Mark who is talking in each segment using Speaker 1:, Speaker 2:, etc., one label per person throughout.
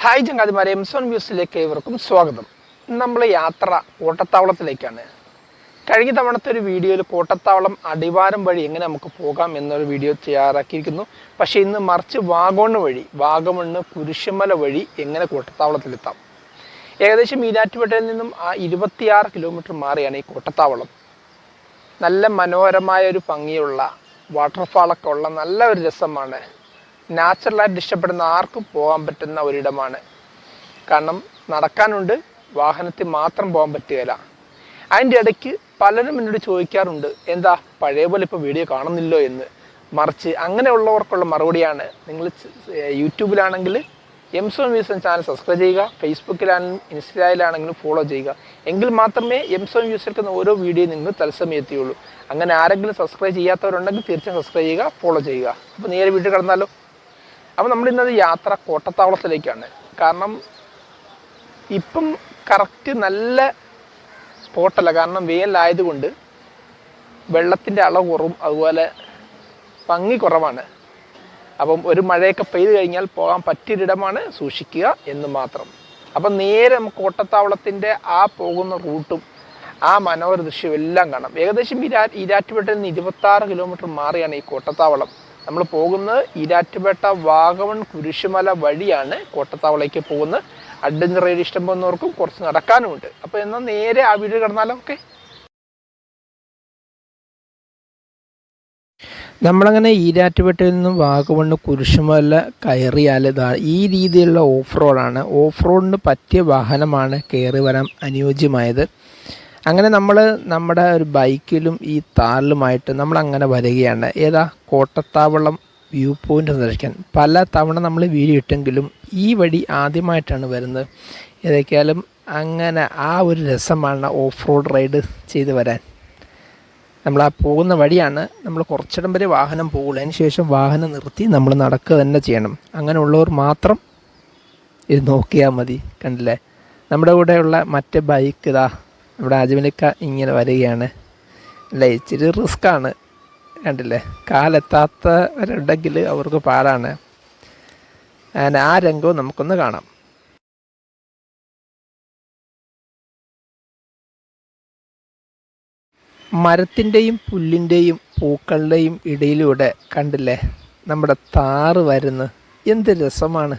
Speaker 1: Hi ചങ്ങാതിമാരെ, എംസോൺ വ്യൂസിലേക്ക് ഏവർക്കും സ്വാഗതം. നമ്മൾ യാത്ര കോട്ടത്താവളത്തിലേക്കാണ്. കഴിഞ്ഞ തവണത്തെ ഒരു വീഡിയോയിൽ കോട്ടത്താവളം അടിവാരം വഴി എങ്ങനെ നമുക്ക് പോകാം എന്നൊരു വീഡിയോ തയ്യാറാക്കിയിരിക്കുന്നു. പക്ഷേ ഇന്ന് മറിച്ച് വാഗമണ്ണ് കുരിശുമല വഴി എങ്ങനെ കോട്ടത്താവളത്തിലെത്താം. ഏകദേശം ഈരാറ്റുപേട്ടയിൽ നിന്നും 26 കിലോമീറ്റർ മാറിയാണ് ഈ കോട്ടത്താവളം. നല്ല മനോഹരമായ ഒരു ഭംഗിയുള്ള വാട്ടർഫാളൊക്കെ ഉള്ള നല്ല ഒരു രസമാണ്. നാച്ചുറലായിട്ട് ഇഷ്ടപ്പെടുന്ന ആർക്കും പോകാൻ പറ്റുന്ന ഒരിടമാണ്. കാരണം നടക്കാനുണ്ട്, വാഹനത്തിൽ മാത്രം പോകാൻ പറ്റുകയില്ല. അതിൻ്റെ ഇടയ്ക്ക് പലരും എന്നോട് ചോദിക്കാറുണ്ട്, എന്താ പഴയ പോലെ ഇപ്പോൾ വീഡിയോ കാണുന്നില്ലോ എന്ന്. മറിച്ച് അങ്ങനെയുള്ളവർക്കുള്ള മറുപടിയാണ്, നിങ്ങൾ യൂട്യൂബിലാണെങ്കിൽ എംസോൺ വ്യൂസ് എന്ന ചാനൽ സബ്സ്ക്രൈബ് ചെയ്യുക, ഫേസ്ബുക്കിലാണെങ്കിലും ഇൻസ്റ്റയിലാണെങ്കിലും ഫോളോ ചെയ്യുക. എങ്കിൽ മാത്രമേ എംസോൺ വ്യൂസ് എടുക്കുന്ന ഓരോ വീഡിയോ നിങ്ങൾ തത്സമയം എത്തിയുള്ളൂ. അങ്ങനെ ആരെങ്കിലും സബ്സ്ക്രൈബ് ചെയ്യാത്തവരുണ്ടെങ്കിൽ തീർച്ചയായും സബ്സ്ക്രൈബ് ചെയ്യുക, ഫോളോ ചെയ്യുക. അപ്പോൾ നേരെ വീട്ടിൽ കിടന്നാലോ. അപ്പോൾ നമ്മളിന്നത് യാത്ര കോട്ടത്താവളത്തിലേക്കാണ്. കാരണം ഇപ്പം കറക്റ്റ് നല്ല സ്പോട്ടല്ല, കാരണം വേനലായതുകൊണ്ട് വെള്ളത്തിൻ്റെ അളവ് കുറവും അതുപോലെ ഭംഗി കുറവാണ്. അപ്പം ഒരു മഴയൊക്കെ പെയ്ത് കഴിഞ്ഞാൽ പോകാൻ പറ്റിയൊരിടമാണ്, സൂക്ഷിക്കുക എന്ന് മാത്രം. അപ്പം നേരെ കോട്ടത്താവളത്തിൻ്റെ ആ പോകുന്ന റൂട്ടും ആ മനോഹര ദൃശ്യവും എല്ലാം കാണാം. ഏകദേശം ഈരാറ്റുപേട്ടയിൽ നിന്ന് 26 കിലോമീറ്റർ മാറിയാണ് ഈ കോട്ടത്താവളം. നമ്മൾ പോകുന്നത് ഈരാറ്റുപേട്ട വാഗമൺ കുരിശുമല വഴിയാണ് കോട്ടത്താവളേക്ക് പോകുന്നത്. അഡ്വഞ്ചർ റൈഡ് ഇഷ്ടം പോകുന്നവർക്കും കുറച്ച് നടക്കാനുമുണ്ട്. അപ്പോൾ എന്നാൽ നേരെ ആ വീഡിയോ കിടന്നാലോ. ഓക്കെ, നമ്മളങ്ങനെ ഈരാറ്റുപേട്ടയിൽ നിന്നും വാഗമണ്ണ് കുരിശുമല കയറിയാൽ ഈ രീതിയിലുള്ള ഓഫ് റോഡാണ്. ഓഫ് റോഡിന് പറ്റിയ വാഹനമാണ് കയറി വരാൻ അനുയോജ്യമായത്. അങ്ങനെ നമ്മൾ നമ്മുടെ ഒരു ബൈക്കിലും ഈ താറിലുമായിട്ട് നമ്മളങ്ങനെ വരികയാണ്. കോട്ടത്താവളം വ്യൂ പോയിൻ്റ് സന്ദർശിക്കാൻ. പല തവണ നമ്മൾ വീഡിയോ ഇട്ടെങ്കിലും ഈ വഴി ആദ്യമായിട്ടാണ് വരുന്നത്. ഏതൊക്കെയാലും അങ്ങനെ ആ ഒരു രസമാണ് ഓഫ് റോഡ് റൈഡ് ചെയ്ത് വരാൻ. നമ്മൾ ആ പോകുന്ന വഴിയാണ്. നമ്മൾ കുറച്ചിടം വരെ വാഹനം പോകുള്ളൂ, അതിന് ശേഷം വാഹനം നിർത്തി നമ്മൾ നടക്കുക തന്നെ ചെയ്യണം. അങ്ങനെയുള്ളവർ മാത്രം ഇത് നോക്കിയാൽ മതി. കണ്ടില്ലേ, നമ്മുടെ കൂടെയുള്ള മറ്റേ ബൈക്ക് നമ്മുടെ അജ്മലിക്ക ഇങ്ങനെ വരികയാണ്. അല്ലേ, ഇച്ചിരി റിസ്ക്കാണ്. കണ്ടില്ലേ, കാലെത്താത്തവരുണ്ടെങ്കിൽ അവർക്ക് പാടാണ്. ആ രംഗവും നമുക്കൊന്ന് കാണാം. മരത്തിൻ്റെയും പുല്ലിൻ്റെയും പൂക്കളുടെയും ഇടയിലൂടെ കണ്ടില്ലേ നമ്മുടെ താറ് വരുന്നു. എന്ത് രസമാണ്.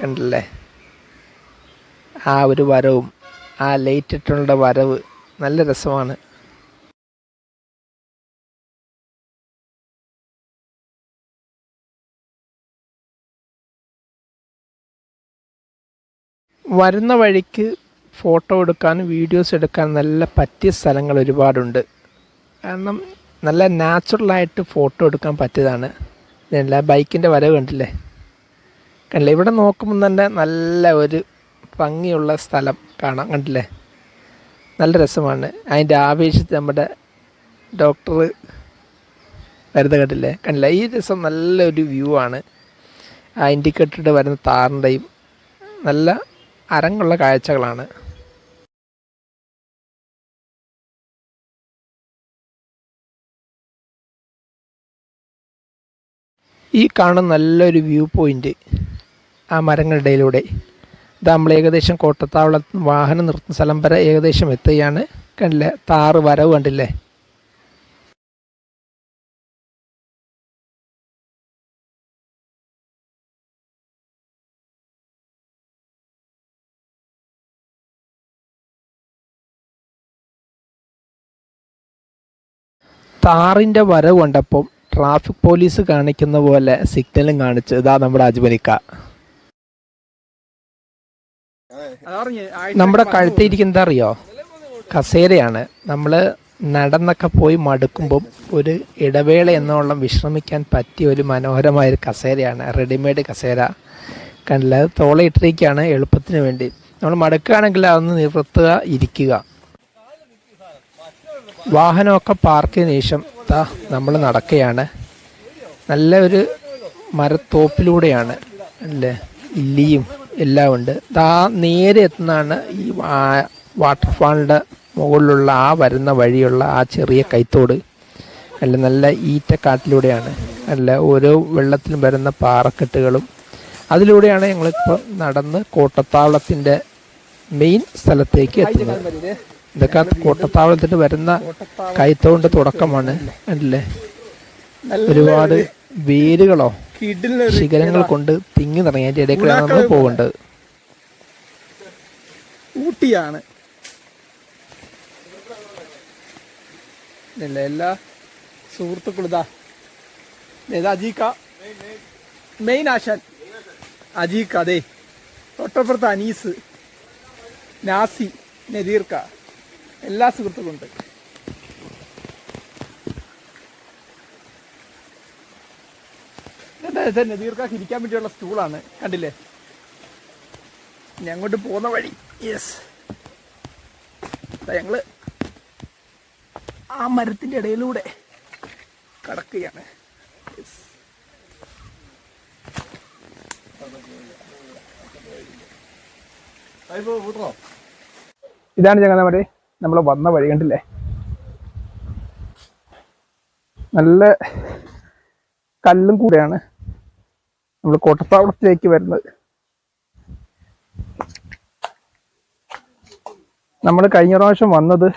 Speaker 1: കണ്ടില്ലേ, ആ ഒരു വരവും ആ ലൈറ്റ് ഇട്ടുള്ള വരവ് നല്ല രസമാണ്. വരുന്ന വഴിക്ക് ഫോട്ടോ എടുക്കാനും വീഡിയോസ് എടുക്കാനും നല്ല പറ്റിയ സ്ഥലങ്ങൾ ഒരുപാടുണ്ട്. കാരണം നല്ല നാച്ചുറലായിട്ട് ഫോട്ടോ എടുക്കാൻ പറ്റിയതാണ്. ഇതല്ല ബൈക്കിൻ്റെ വരവ് കണ്ടില്ലേ. ഇവിടെ നോക്കുമ്പോൾ തന്നെ നല്ല ഒരു ഭംഗിയുള്ള സ്ഥലം കാണാം. കണ്ടില്ലേ, നല്ല രസമാണ്. അതിൻ്റെ ആവേശത്തിൽ നമ്മുടെ ഡോക്ടർ വരുന്നത് കണ്ടില്ലേ. ഈ രസം നല്ലൊരു വ്യൂ ആണ്. ആ ഇൻഡിക്കേറ്ററിട്ട് വരുന്ന താറിൻ്റെയും നല്ല അരങ്ങുള്ള കാഴ്ചകളാണ്. ഈ കാണുന്ന നല്ലൊരു വ്യൂ പോയിൻ്റ് ആ മരങ്ങളുടെ ഇടയിലൂടെ നമ്മൾ ഏകദേശം കോട്ടത്താവളത്ത് വാഹനം നിർത്തുന്ന സ്ഥലം വരെ ഏകദേശം എത്തുകയാണ്. കണ്ടില്ലേ, താറ് വരവ് കണ്ടില്ലേ. താറിൻ്റെ വരവ് കണ്ടപ്പം ട്രാഫിക് പോലീസ് കാണിക്കുന്ന പോലെ സിഗ്നലും കാണിച്ച് നമ്മുടെ അജ്മലിക്ക. നമ്മുടെ കഴുത്തിരിക്കുന്നത് അറിയോ, കസേരയാണ്. നമ്മൾ നടന്നൊക്കെ പോയി മടുക്കുമ്പം ഒരു ഇടവേള എന്നോളം വിശ്രമിക്കാൻ പറ്റിയ ഒരു മനോഹരമായൊരു കസേരയാണ്, റെഡിമെയ്ഡ് കസേര. കണ്ടില്ല, അത് തോളയിട്ടിരിക്കുകയാണ് എളുപ്പത്തിന് വേണ്ടി. നമ്മൾ മടുക്കുകയാണെങ്കിൽ അതൊന്ന് നിവർത്തുക, ഇരിക്കുക. വാഹനമൊക്കെ പാർക്ക് ചെയ്തതിനു ശേഷം നമ്മൾ നടക്കുകയാണ്. നല്ല ഒരു മരത്തോപ്പിലൂടെയാണ് അല്ലേ, ഇല്ലിയും എല്ലാം ഉണ്ട്. നേരെ എത്തുന്നതാണ് ഈ വാട്ടർഫാളിൻ്റെ മുകളിലുള്ള ആ വരുന്ന വഴിയുള്ള ആ ചെറിയ കൈത്തോട്. നല്ല ഈറ്റക്കാട്ടിലൂടെയാണ്. ഓരോ വെള്ളത്തിലും വരുന്ന പാറക്കെട്ടുകളും അതിലൂടെയാണ് ഞങ്ങളിപ്പോൾ നടന്ന് കോട്ടത്താവളത്തിൻ്റെ മെയിൻ സ്ഥലത്തേക്ക് എത്തുന്നത്. ഇതൊക്കെ കോട്ടത്താവളത്തിൽ വരുന്ന കയറ്റോണ്ട് തുടക്കമാണ്. കണ്ടില്ലേ, ഒരുപാട് വേരുകളോ ശിഖരങ്ങൾ കൊണ്ട് തിങ്ങി നിറഞ്ഞ അതിൻ്റെ ഇടയ്ക്കാണ് നമ്മൾ പോകേണ്ടത്.
Speaker 2: ഊട്ടിയാണ് എല്ലാ സുഹൃത്തുക്കളും. ഇതാ അജീക്ക, മെയിൻ ആശാൻ അജീക്ക. അതെ, തൊട്ടപ്പുറത്ത് അനീസ്, നാസി, നദീർക്ക, എല്ലാ സുഹൃത്തുക്കളുണ്ട്. നദീർക്കാക്ക് ഇരിക്കാൻ വേണ്ടിയുള്ള സ്റ്റൂളാണ്, കണ്ടില്ലേ. ഇനി അങ്ങോട്ട് പോകുന്ന വഴി, യെസ്, ഞങ്ങള് ആ മരത്തിന്റെ ഇടയിലൂടെ കടക്കുകയാണ്. ഇതാണ് ചങ്ങാതി നമ്മൾ വന്ന വഴി, കണ്ടില്ലേ. നല്ല കല്ലും കൂടെയാണ് നമ്മൾ കോട്ടത്താവളത്തിലേക്ക് വരുന്നത്. നമ്മൾ കഴിഞ്ഞ പ്രാവശ്യം വന്നത്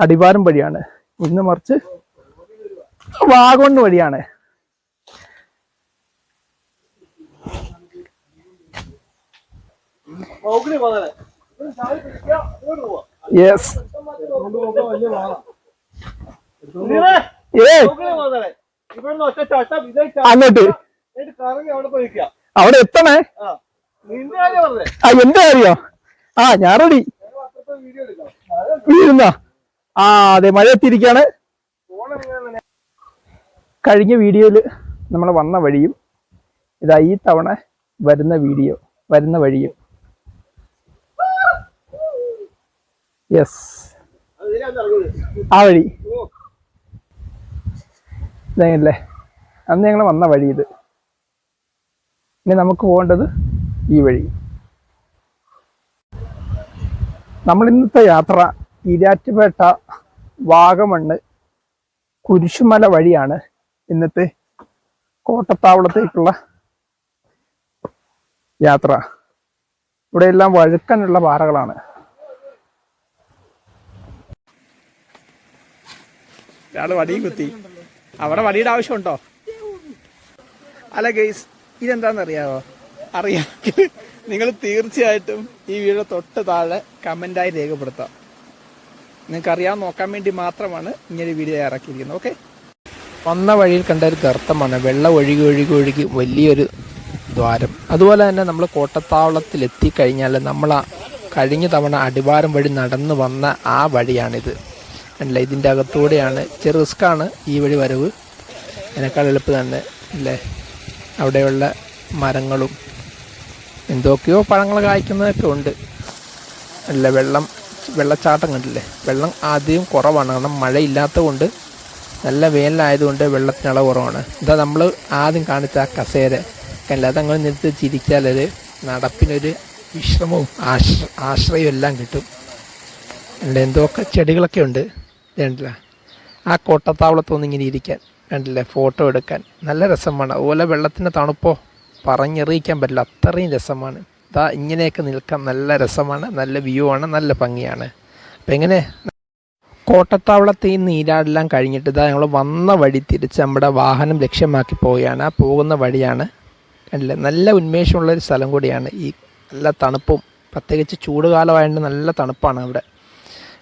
Speaker 2: അടിവാരം വഴിയാണ്, ഇന്ന് മറിച്ച് വാഗമൺ വഴിയാണ്. യെസ്, അങ്ങോട്ട് അവിടെ എത്തണേ. എന്താ അറിയോ, ഞാൻ റെഡി. വീഴുന്ന അതെ, മഴ എത്തിയിരിക്കാണ്. കഴിഞ്ഞ വീഡിയോയിൽ നമ്മൾ വന്ന വഴിയും ഇതാ ഈ തവണ വരുന്ന വഴിയും. യെസ്, ആ വഴി ഇതല്ലേ അന്ന് ഞങ്ങൾ വന്ന വഴി ഇത്. ഇനി നമുക്ക് പോകേണ്ടത് ഈ വഴി. നമ്മൾ ഇന്നത്തെ യാത്ര ഈരാറ്റുപേട്ട, വാഗമണ്ണ്, കുരിശുമല വഴിയാണ് ഇന്നത്തെ കോട്ടത്താവളത്തേക്കുള്ള യാത്ര. ഇവിടെ എല്ലാം വഴുക്കനുള്ള പാറകളാണ്. ഒരാള് വടിയും കുത്തി. അവിടെ വടിയുടെ ആവശ്യമുണ്ടോ? അല്ല ഗൈസ്, ഇതെന്താണെന്ന് അറിയാം നിങ്ങൾ തീർച്ചയായിട്ടും ഈ വീഡിയോ തൊട്ട് താഴെ കമൻ്റായി രേഖപ്പെടുത്താം. നിങ്ങൾക്ക് അറിയാൻ നോക്കാൻ വേണ്ടി മാത്രമാണ് ഇങ്ങനെ വീഡിയോ ഇറക്കിയിരിക്കുന്നത്. ഓക്കെ, വന്ന വഴിയിൽ കണ്ട ഒരു ഗർത്തമാണ്, വെള്ളം ഒഴുകി വലിയൊരു ദ്വാരം. അതുപോലെ തന്നെ നമ്മൾ കോട്ടത്താവളത്തിൽ എത്തിക്കഴിഞ്ഞാൽ നമ്മൾ കഴിഞ്ഞ തവണ അടിവാരം വഴി നടന്നു വന്ന ആ വഴിയാണിത്. അല്ല, ഇതിൻ്റെ അകത്തൂടെയാണ്. ചെറു റിസ്ക്കാണ് ഈ വഴി വരവ്, അതിനേക്കാൾ എളുപ്പം തന്നെ അല്ലേ. അവിടെയുള്ള മരങ്ങളും എന്തൊക്കെയോ പഴങ്ങൾ കായ്ക്കുന്നതൊക്കെ ഉണ്ട് അല്ല. വെള്ളച്ചാട്ടം കണ്ടില്ലേ. വെള്ളം ആദ്യം കുറവാണ്, കാരണം മഴയില്ലാത്തത് കൊണ്ട്, നല്ല വേനലായതുകൊണ്ട് വെള്ളത്തിന് അളവ് കുറവാണ്. ഇതാ നമ്മൾ ആദ്യം കാണിച്ച ആ കസേര അല്ലാതെ അങ്ങനെ നിർത്തി ചിരിച്ചാലൊരു നടപ്പിനൊരു വിശ്രമവും ആശ്രയവും എല്ലാം കിട്ടും. അല്ല, എന്തൊക്കെ ചെടികളൊക്കെ ഉണ്ട്. കണ്ടില്ല, ആ കോട്ടത്താവളത്തൊന്നും ഇങ്ങനെ ഇരിക്കാൻ, കണ്ടില്ലേ, ഫോട്ടോ എടുക്കാൻ നല്ല രസമാണ്. അതുപോലെ വെള്ളത്തിൻ്റെ തണുപ്പോ പറഞ്ഞറിയിക്കാൻ പറ്റില്ല, അത്രയും രസമാണ്. ഇതാ ഇങ്ങനെയൊക്കെ നിൽക്കാൻ നല്ല രസമാണ്, നല്ല വ്യൂ ആണ്, നല്ല ഭംഗിയാണ്. അപ്പം എങ്ങനെ കോട്ടത്താവളത്തിൽ ഈ നീരാടെല്ലാം കഴിഞ്ഞിട്ട് ഇതാ ഞങ്ങൾ വന്ന വഴി തിരിച്ച് നമ്മുടെ വാഹനം ലക്ഷ്യമാക്കി പോവുകയാണ്. ആ പോകുന്ന വഴിയാണ്, കണ്ടില്ലേ, നല്ല ഉന്മേഷമുള്ളൊരു സ്ഥലം കൂടിയാണ്. ഈ നല്ല തണുപ്പും പ്രത്യേകിച്ച് ചൂടുകാലമായതുകൊണ്ട് നല്ല തണുപ്പാണ് അവിടെ.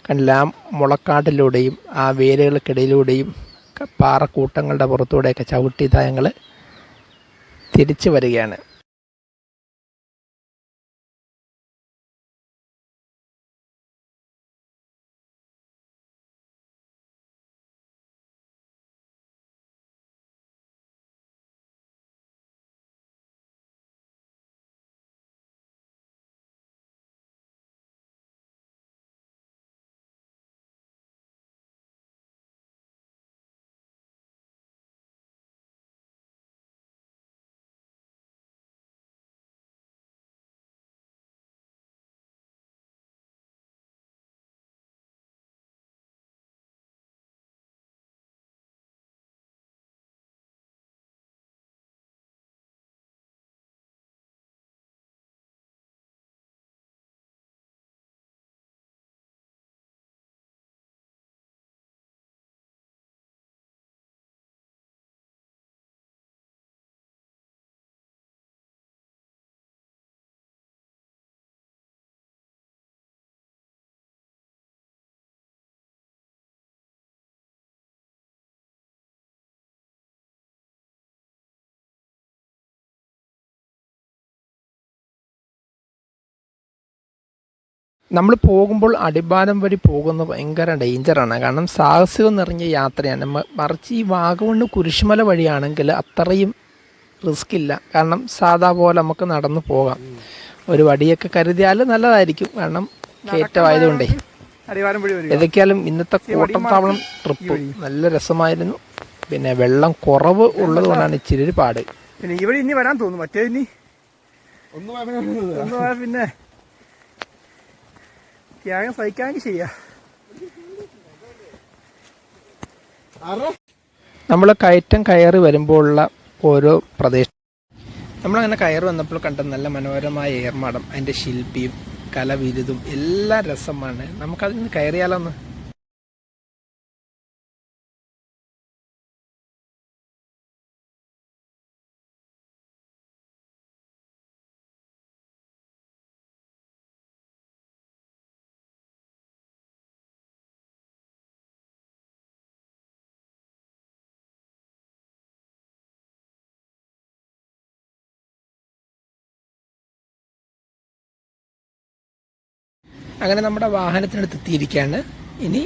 Speaker 2: കണ്ടില്ല, ആ മുളക്കാട്ടിലൂടെയും ആ വേരുകൾക്കിടയിലൂടെയും പാറക്കൂട്ടങ്ങളുടെ പുറത്തൂടെയൊക്കെ ചവിട്ടി ഇതാ ഞങ്ങൾ തിരിച്ചു വരികയാണ്.
Speaker 1: നമ്മൾ പോകുമ്പോൾ അടിവാരം വഴി പോകുന്നത് ഭയങ്കര ഡേഞ്ചറാണ്. കാരണം സാഹസികം നിറഞ്ഞ യാത്രയാണ്. മറിച്ച് ഈ വാഗമണ് കുരിശുമല വഴിയാണെങ്കിൽ അത്രയും റിസ്ക് ഇല്ല. കാരണം സാധാ പോലെ നമുക്ക് നടന്നു പോകാം. ഒരു വടിയൊക്കെ കരുതിയാൽ നല്ലതായിരിക്കും. കാരണം കയറ്റമായതുകൊണ്ടേ. ഏതൊക്കെയാലും ഇന്നത്തെ കോട്ടത്താവളം ട്രിപ്പ് നല്ല രസമായിരുന്നു. പിന്നെ വെള്ളം കുറവ് ഉള്ളത് കൊണ്ടാണ് ഇച്ചിരി പാട്.
Speaker 2: പിന്നെ ഇവിടെ ഇനി വരാൻ തോന്നുന്നു. മറ്റേ ഇനി പിന്നെ ത്യാഗം സഹിക്കാമെങ്കിൽ ചെയ്യാം.
Speaker 1: നമ്മൾ കയറ്റം കയറി വരുമ്പോഴുള്ള ഓരോ പ്രദേശം നമ്മളങ്ങനെ കയറി വന്നപ്പോൾ കണ്ട നല്ല മനോഹരമായ ഏർമാടം, അതിൻ്റെ ശില്പിയും കലവിരുതും എല്ലാം രസമാണ്. നമുക്കതിൽ നിന്ന് കയറിയാലോന്ന്. അങ്ങനെ നമ്മുടെ വാഹനത്തിനടുത്ത് എത്തിയിരിക്കുകയാണ്. ഇനി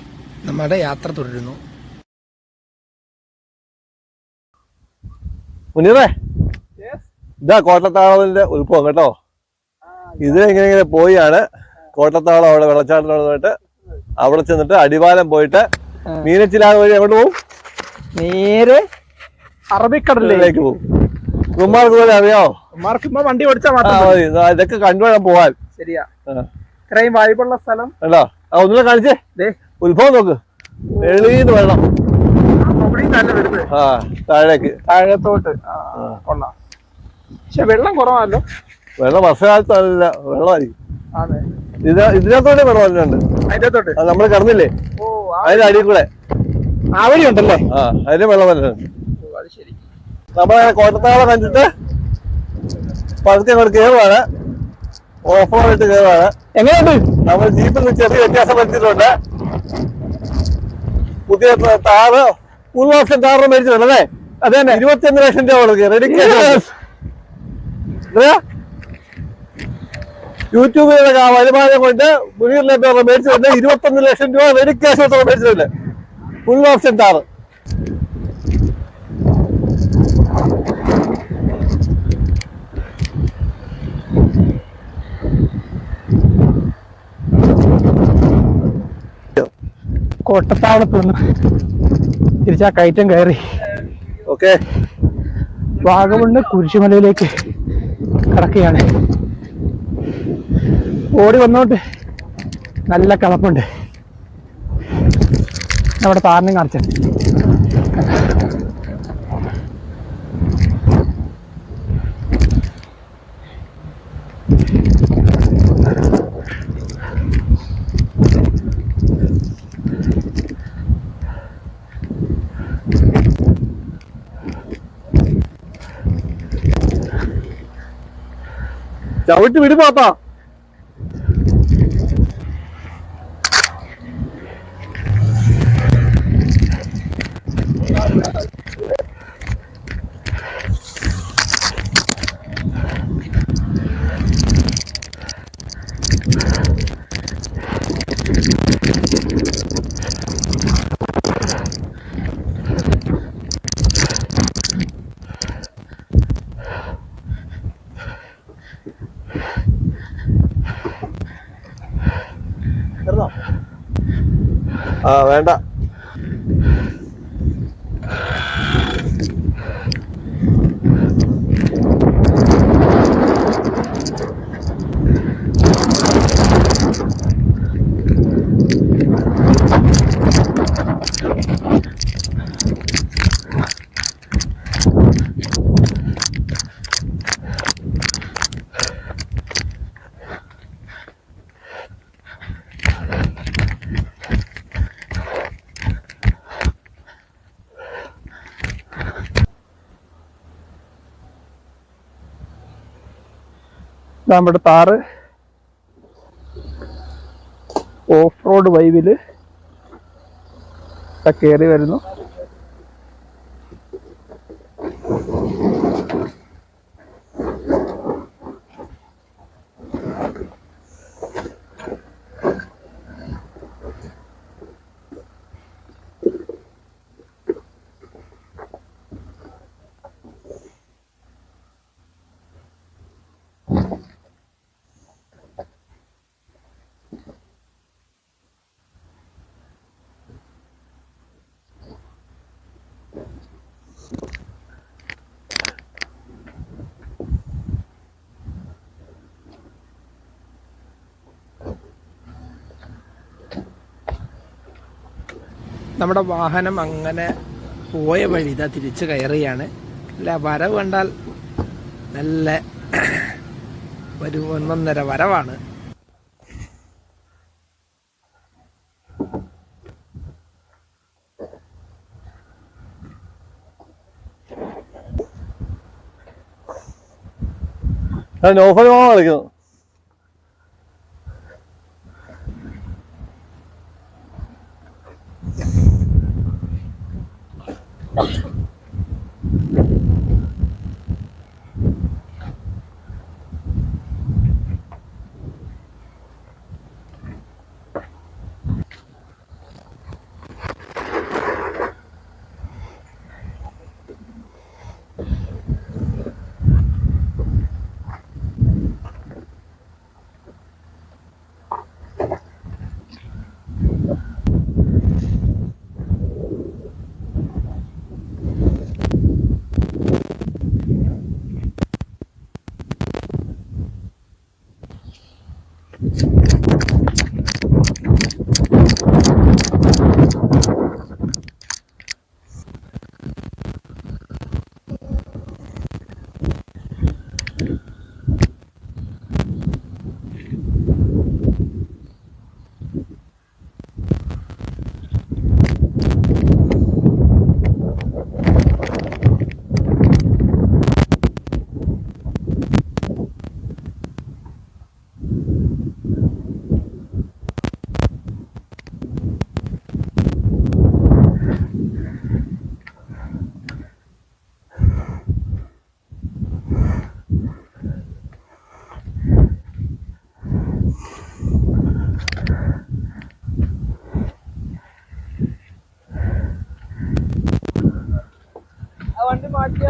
Speaker 1: നമ്മുടെ യാത്ര തുടരുന്നു.
Speaker 3: മുനീറേ, ഇതാ കോട്ടത്താവളത്തിന്റെ ഉത്ഭവം കേട്ടോ. ഇത് ഇങ്ങനെ പോയാണ് കോട്ടത്താവളം. അവിടെ വെള്ളച്ചാട്ടം പോയിട്ട് അവിടെ ചെന്നിട്ട് അടിവാരം പോയിട്ട് മീനച്ചിലാട് വഴി എങ്ങോട്ട് പോകും?
Speaker 2: നേരെ അറബിക്കടലിലേക്ക്
Speaker 3: പോകും. ഉമ്മാർക്ക് പോലെ അറിയാമോ?
Speaker 2: വണ്ടി ഓടിച്ചാൽ
Speaker 3: മതി. ഇതൊക്കെ കണ്ടുവേണം പോവാൻ.
Speaker 2: ശരിയാ. ഇത്രയും വായ്പുള്ള സ്ഥലം
Speaker 3: അല്ലോ. ഒന്നുകൂടെ കാണിച്ചേ. ഉത്ഭവം നോക്ക്. എളീന്ന് വെള്ളം താഴേക്ക്
Speaker 2: താഴത്തോട്ട് കൊള്ളാം. പക്ഷെ വെള്ളം കുറവാണല്ലോ.
Speaker 3: വെള്ളം വർഷകാലത്ത് നല്ല വെള്ളമായിരിക്കും. ഇതിനകത്തോടെ വെള്ളം വന്നിട്ടുണ്ട്.
Speaker 2: അതിനകത്തോട്ട്
Speaker 3: നമ്മൾ കിടന്നില്ലേ അതിന്റെ അടിയിൽ കൂടെ
Speaker 2: ആവഴി ഉണ്ടല്ലേ?
Speaker 3: അതിന് വെള്ളം വന്നിട്ടുണ്ട്. നമ്മളങ്ങനെ കോട്ടത്താവളം കണ്ടിട്ട് പതുക്കെ അങ്ങോട്ട് കയറുവാണ്. ഓഫ് റോഡിട്ട് കയറുവാണ്.
Speaker 2: എങ്ങനെയുണ്ട്?
Speaker 3: നമ്മൾ ജീപ്പിൽ നിന്ന് ചെറിയ വ്യത്യാസം വരുത്തിയിട്ടുണ്ട്. പുതിയ താറ് 3 വർഷം താറ് മേടിച്ചിട്ടുണ്ടല്ലേ?
Speaker 2: അതെ,
Speaker 3: 21 ലക്ഷം രൂപ കൊടുക്കുക. Ready cash. യൂട്യൂബിലുള്ള വരുമാനം കൊണ്ട് മുനീറിനെ പേര് മേടിച്ചിട്ടുണ്ട്. 21 ലക്ഷം രൂപ റെഡി ക്യാഷ് കൊടുത്ത് മേടിച്ചിട്ടുണ്ട്. 3 വർഷം താറ്.
Speaker 2: കോട്ടത്താവളത്ത് നിന്ന് തിരിച്ചാ കയറ്റം കയറി
Speaker 3: ഓക്കെ
Speaker 2: വാഗമണ് കുരിശുമലയിലേക്ക് കടക്കുകയാണ്. ഓടി വന്നോണ്ട് നല്ല കളപ്പുണ്ട്. നമ്മുടെ താറിനും കാണിച്ചിട്ട്
Speaker 3: ചവിട്ട് വിട് പാപ്പാ. വേണ്ട.
Speaker 2: നമ്മുടെ താറ് ഓഫ് റോഡ് വൈബില് കയറി വരുന്നു.
Speaker 1: നമ്മുടെ വാഹനം അങ്ങനെ പോയ വഴി ഇതാ തിരിച്ച് കയറുകയാണ്. അല്ല, വരവ് കണ്ടാൽ നല്ല ഒരു 1.5 വരവാണ്.
Speaker 3: നോഫൽ മാമ കളിക്കുന്നു.
Speaker 2: വണ്ടി മാറ്റിയ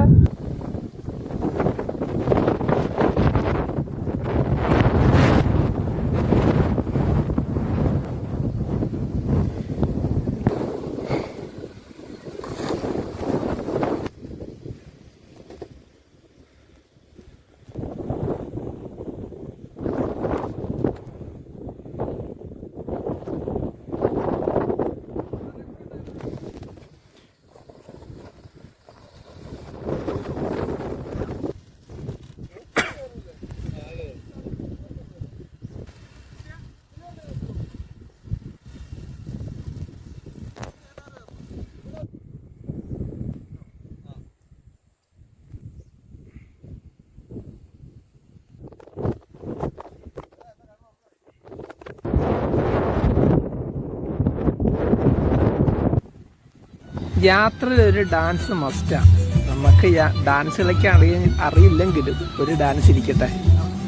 Speaker 1: യാത്രയിൽ ഒരു ഡാൻസ് മസ്റ്റാണ്. നമുക്ക് ഡാൻസ് കളിക്കാൻ അറിയില്ലെങ്കിലും ഒരു ഡാൻസ് ഇരിക്കട്ടെ.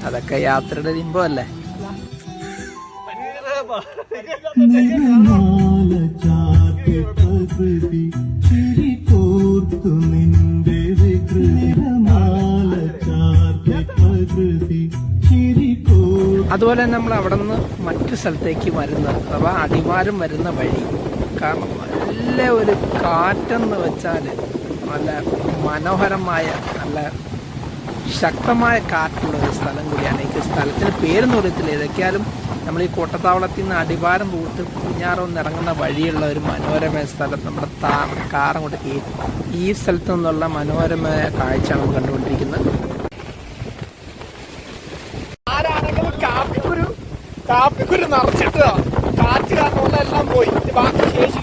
Speaker 1: അതൊക്കെ യാത്രയുടെ ഇമ്പമല്ലേ. അതുപോലെ നമ്മൾ അവിടെ നിന്ന് മറ്റു സ്ഥലത്തേക്ക് വരുന്ന അഥവാ അടിവാരം വരുന്ന വഴി, കാരണം നല്ല ഒരു കാറ്റെന്ന് വെച്ചാൽ നല്ല മനോഹരമായ നല്ല ശക്തമായ കാറ്റുള്ള ഒരു സ്ഥലം കൂടിയാണ്. ഈ സ്ഥലത്തിന് പേരൊന്നും അറിയത്തില്ല. ഏതൊക്കെയാലും നമ്മൾ ഈ കോട്ടത്താവളത്തിൽ നിന്ന് അടിവാരം പോയിട്ട് കുഞ്ഞാറൊന്ന് ഇറങ്ങുന്ന വഴിയുള്ള ഒരു മനോഹരമായ സ്ഥലം നമ്മുടെ കാറങ്ങോട്ട് കയറ്റി ഈ സ്ഥലത്തു നിന്നുള്ള മനോഹരമായ കാഴ്ചയാണ് നമ്മൾ കണ്ടുകൊണ്ടിരിക്കുന്നത്.
Speaker 2: ആരാണെങ്കിലും കാപ്പിക്കുരു നിറച്ചിട്ട് കാറ്റ് കാരണമുള്ള എല്ലാം പോയി. ബാക്കി ശേഷി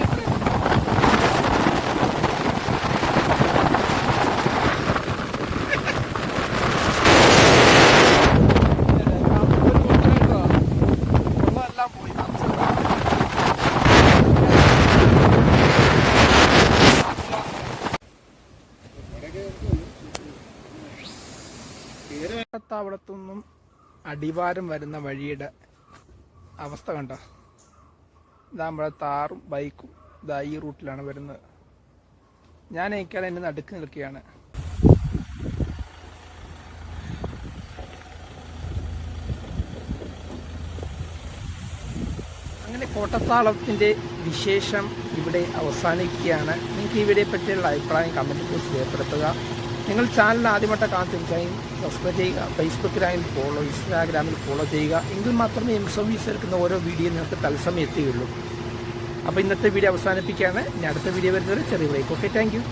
Speaker 1: കോട്ടത്താവളത്തുനിന്നും അടിവാരം വരുന്ന വഴിയുടെ അവസ്ഥ കണ്ടോ. ഇതാ നമ്മുടെ താറും ബൈക്കും ഇതാ ഈ റൂട്ടിലാണ് വരുന്നത്. ഞാൻ ഏക്കാലം എൻ്റെ നടുക്ക് നിൽക്കുകയാണ്. അങ്ങനെ കോട്ടത്താവളത്തിൻ്റെ വിശേഷം ഇവിടെ അവസാനിക്കുകയാണ്. നിങ്ങൾക്ക് ഈ വീഡിയോയെ പറ്റിയുള്ള അഭിപ്രായം കമൻറ്റ് ബോക്സിൽ രേഖപ്പെടുത്തുക. നിങ്ങൾ ചാനൽ ആദ്യമായിട്ട് കാണുകയും സബ്സ്ക്രൈബ് ചെയ്യുക. ഫേസ്ബുക്കിലായാലും ഫോളോ, ഇൻസ്റ്റാഗ്രാമിൽ ഫോളോ ചെയ്യുക. എങ്കിൽ മാത്രമേ എം സർവീസ് എടുക്കുന്ന ഓരോ വീഡിയോ നിങ്ങൾക്ക് തത്സമയം എത്തുകയുള്ളൂ.
Speaker 2: അപ്പോൾ ഇന്നത്തെ വീഡിയോ അവസാനിപ്പിക്കുകയാണ്. ഇനി അടുത്ത വീഡിയോ വരുന്നവരെ ചെറിയ ബ്രേക്ക്. Okay, thank you.